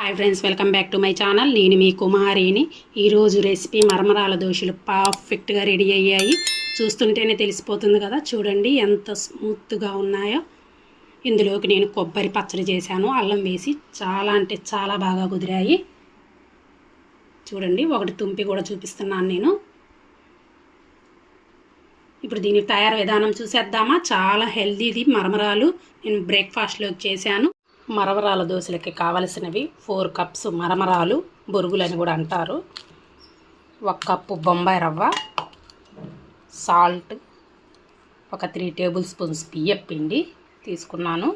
Hi friends, welcome back to my channel. నేను మీ కుమారిని. ఈరోజు recipe మరమరాల దోశలు పర్ఫెక్ట్గా రెడీ అయ్యాయి. చూస్తుంటేనే తెలిసిపోతుంది కదా. చూడండి ఎంత స్మూత్గా ఉన్నాయో. ఇందులోకి నేను కొబ్బరి పచ్చడి చేశాను, అల్లం వేసి. చాలా అంటే చాలా బాగా కుదిరాయి. చూడండి, ఒకటి తుంపి కూడా చూపిస్తున్నాను నేను. ఇప్పుడు దీని తయారు విధానం చూసేద్దామా. చాలా హెల్దీది మరమరాలు. నేను బ్రేక్ఫాస్ట్లోకి చేశాను. మరమరాల దోశలకి కావలసినవి 4 కప్స్ మరమరాలు, బొరుగులని కూడా అంటారు. 1 కప్పు బొంబాయి రవ్వ, సాల్ట్, ఒక 3 టేబుల్ స్పూన్స్ బియ్యం పిండి తీసుకున్నాను.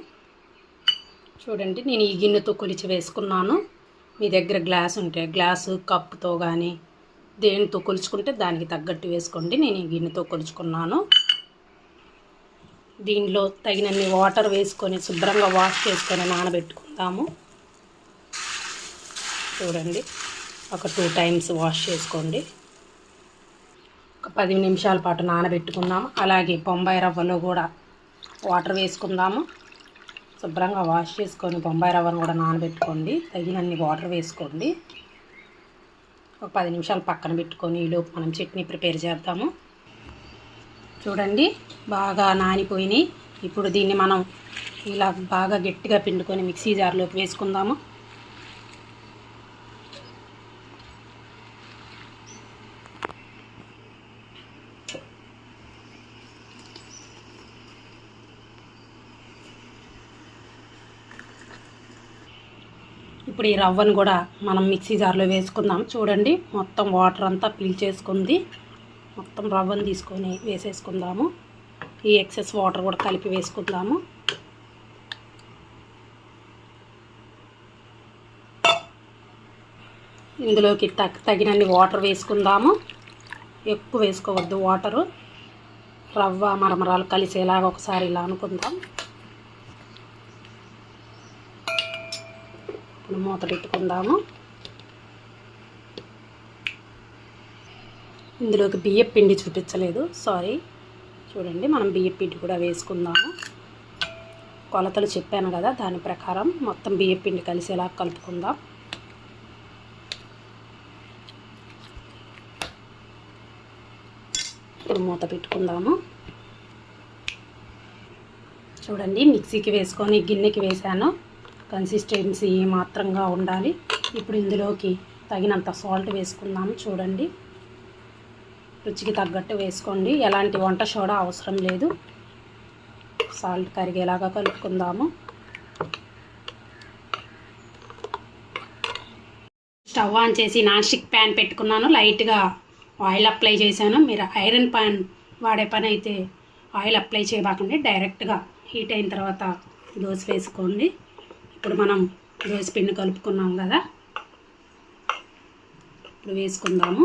చూడండి, నేను ఈ గిన్నెతో కొలిచి వేసుకున్నాను. మీ దగ్గర గ్లాస్ ఉంటే గ్లాసు, కప్పుతో కానీ దేనితో కొలుచుకుంటే దానికి తగ్గట్టు వేసుకోండి. నేను ఈ గిన్నెతో కొలుచుకున్నాను. దీనిలో తగినన్ని వాటర్ వేసుకొని శుభ్రంగా వాష్ చేసుకొని నానబెట్టుకుందాము. చూడండి, ఒక 2 టైమ్స్ వాష్ చేసుకోండి. ఒక 10 నిమిషాల పాటు నానబెట్టుకుందాము. అలాగే బొంబాయి రవ్వలో కూడా వాటర్ వేసుకుందాము. శుభ్రంగా వాష్ చేసుకొని బొంబాయి రవ్వను కూడా నానబెట్టుకోండి. తగినన్ని వాటర్ వేసుకోండి. ఒక 10 నిమిషాలు పక్కన పెట్టుకొని ఈలోపు మనం చట్నీ ప్రిపేర్ చేద్దాము. చూడండి, బాగా నానిపోయినాయి. ఇప్పుడు దీన్ని మనం ఇలా బాగా గట్టిగా పిండుకొని మిక్సీ జార్లోకి వేసుకుందాము. ఇప్పుడు ఈ రవ్వను కూడా మనం మిక్సీ జార్లో వేసుకుందాం. చూడండి, మొత్తం వాటర్ అంతా పీల్చేసుకుంది. మొత్తం రవ్వను తీసుకొని వేసేసుకుందాము. ఈ ఎక్సెస్ వాటర్ కూడా కలిపి వేసుకుందాము. ఇందులోకి తగినన్ని వాటర్ వేసుకుందాము. ఎక్కువ వేసుకోవద్దు వాటరు. రవ్వ మరమరాలు కలిసేలాగా ఒకసారి ఇలా అనుకుందాం. ఇప్పుడు మూత పెట్టుకుందాము. ఇందులోకి బియ్యం పిండి చూపించలేదు, సారీ. చూడండి, మనం బియ్యం పిండి కూడా వేసుకుందాము. కొలతలు చెప్పాను కదా, దాని ప్రకారం మొత్తం బియ్యం పిండి కలిసేలా కలుపుకుందాం. ఇప్పుడు మూత పెట్టుకుందాము. చూడండి, మిక్సీకి వేసుకొని గిన్నెకి వేసాను. కన్సిస్టెన్సీ మాత్రంగా ఉండాలి. ఇప్పుడు ఇందులోకి తగినంత సాల్ట్ వేసుకుందాము. చూడండి, రుచికి తగ్గట్టు వేసుకోండి. ఎలాంటి వంట సోడా అవసరం లేదు. సాల్ట్ కరిగేలాగా కలుపుకుందాము. స్టవ్ ఆన్ చేసి నాన్ స్టిక్ ప్యాన్ పెట్టుకున్నాను. లైట్గా ఆయిల్ అప్లై చేశాను. మీరు ఐరన్ ప్యాన్ వాడే పని అయితే ఆయిల్ అప్లై చేయబాకండి. డైరెక్ట్గా హీట్ అయిన తర్వాత దోశ వేసుకోండి. ఇప్పుడు మనం దోశ పిండి కలుపుకున్నాం కదా, ఇప్పుడు వేసుకుందాము.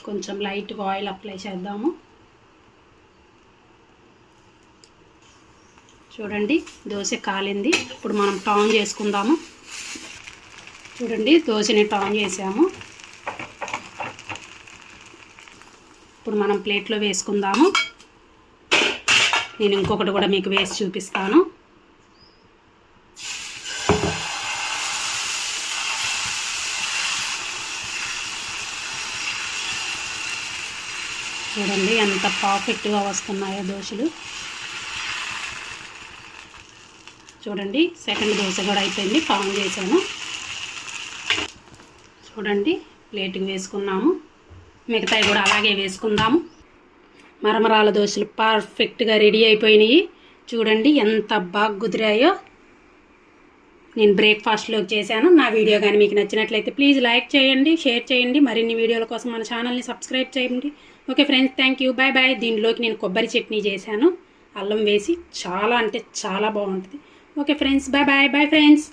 కొంచెం లైట్గా ఆయిల్ అప్లై చేద్దాము. చూడండి, దోశ కాలింది. ఇప్పుడు మనం టర్న్ చేసుకుందాము. చూడండి, దోశని టర్న్ చేసాము. ఇప్పుడు మనం ప్లేట్లో వేసుకుందాము. నేను ఇంకొకటి కూడా మీకు వేసి చూపిస్తాను. చూడండి ఎంత పర్ఫెక్ట్గా వస్తున్నాయో దోశలు. చూడండి, సెకండ్ దోశ కూడా అయిపోయింది. టర్న్ చేశాను. చూడండి, ప్లేట్కి వేసుకున్నాము. మిగతాయి కూడా అలాగే వేసుకుందాము. మరమరాల దోశలు పర్ఫెక్ట్గా రెడీ అయిపోయినాయి. చూడండి ఎంత బాగా కుదిరాయో. నేను బ్రేక్ఫాస్ట్లోకి చేశాను. నా వీడియో కానీ మీకు నచ్చినట్లయితే ప్లీజ్ లైక్ చేయండి, షేర్ చేయండి. మరిన్ని వీడియోల కోసం మన ఛానల్ని సబ్స్క్రైబ్ చేయండి. Okay friends, thank you, bye bye. దీనిలోకి నేను కొబ్బరి చట్నీ చేశాను, అల్లం వేసి. చాలా అంటే చాలా బాగుంటుంది. Okay friends, bye bye. Bye friends.